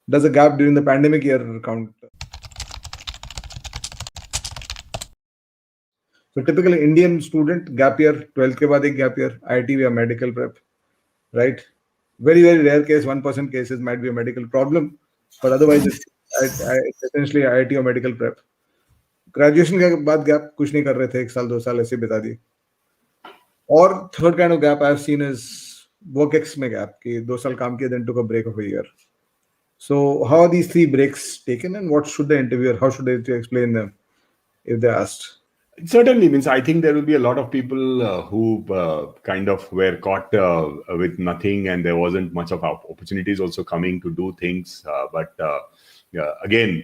Does a gap during the pandemic year count? So typically Indian student gap year, 12th के बाद एक gap year, IIT या medical prep, right? Very, very rare case, 1% cases might be a medical problem, but otherwise it's essentially IIT or medical prep. Graduation के बाद gap कुछ नहीं कर रहे थे, 1 साल 2 साल ऐसे बिता दिए. और third kind of gap I've seen is work X में gap, कि 2 साल काम किया then took a break of a year. So how are these 3 breaks taken, and what should the interviewer, how should they explain them if they're asked? Certainly, means I think there will be a lot of people who kind of were caught with nothing, and there wasn't much of opportunities also coming to do things. But again,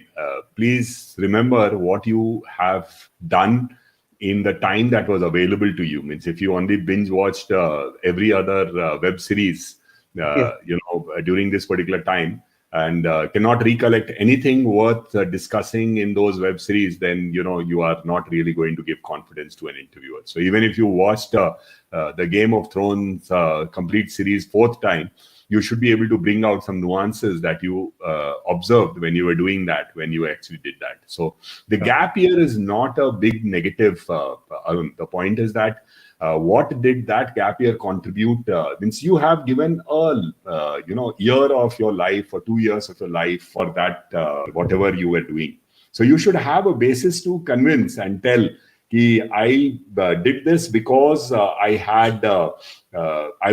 please remember what you have done in the time that was available to you. Means if you only binge watched every other web series, during this particular time, and cannot recollect anything worth discussing in those web series, then you are not really going to give confidence to an interviewer. So even if you watched the Game of Thrones complete series 4th time, you should be able to bring out some nuances that you observed when you were doing that, when you actually did that. So the gap year is not a big negative. Arun. The point is that what did that gap year contribute? Means you have given a year of your life or 2 years of your life for that whatever you were doing. So you should have a basis to convince and tell, I did this because I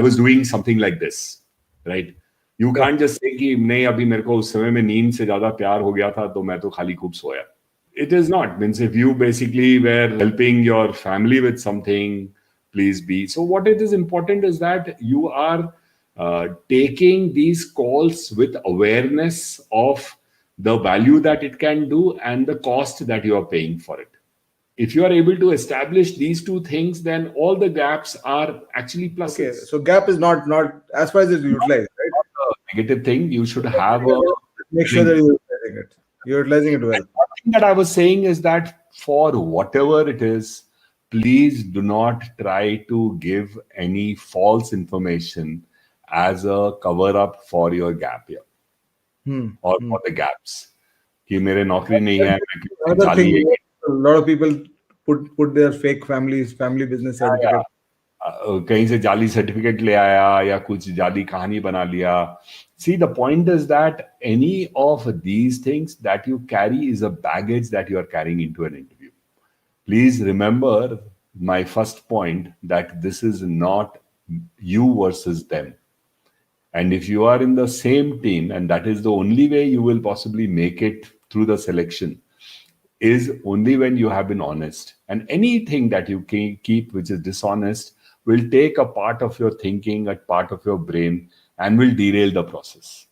was doing something like this. Right? You can't just say कि नहीं अभी मेरे को उस समय में नींद से ज्यादा प्यार हो गया था तो मैं तो खाली खूब सोया. It is not. Means if you basically were helping your family with something, please be. So what it is important is that you are taking these calls with awareness of the value that it can do and the cost that you are paying for it. If you are able to establish these 2 things, then all the gaps are actually pluses. Okay, so gap is not as far as it's utilized, right? Not a negative thing. You should have make sure that you're utilizing it well. One thing that I was saying is that for whatever it is, please do not try to give any false information as a cover up for your gap year or for the gaps. कि मेरे नौकरी नहीं है. Another thing, a lot of people put their fake family business certificate. कहीं से जाली certificate ले आया या कुछ जाली कहानी बना लिया. See, the point is that any of these things that you carry is a baggage that you are carrying into an interview. Please remember my first point, that this is not you versus them. And if you are in the same team, and that is the only way you will possibly make it through the selection, is only when you have been honest. And anything that you can keep which is dishonest will take a part of your thinking, a part of your brain, and will derail the process.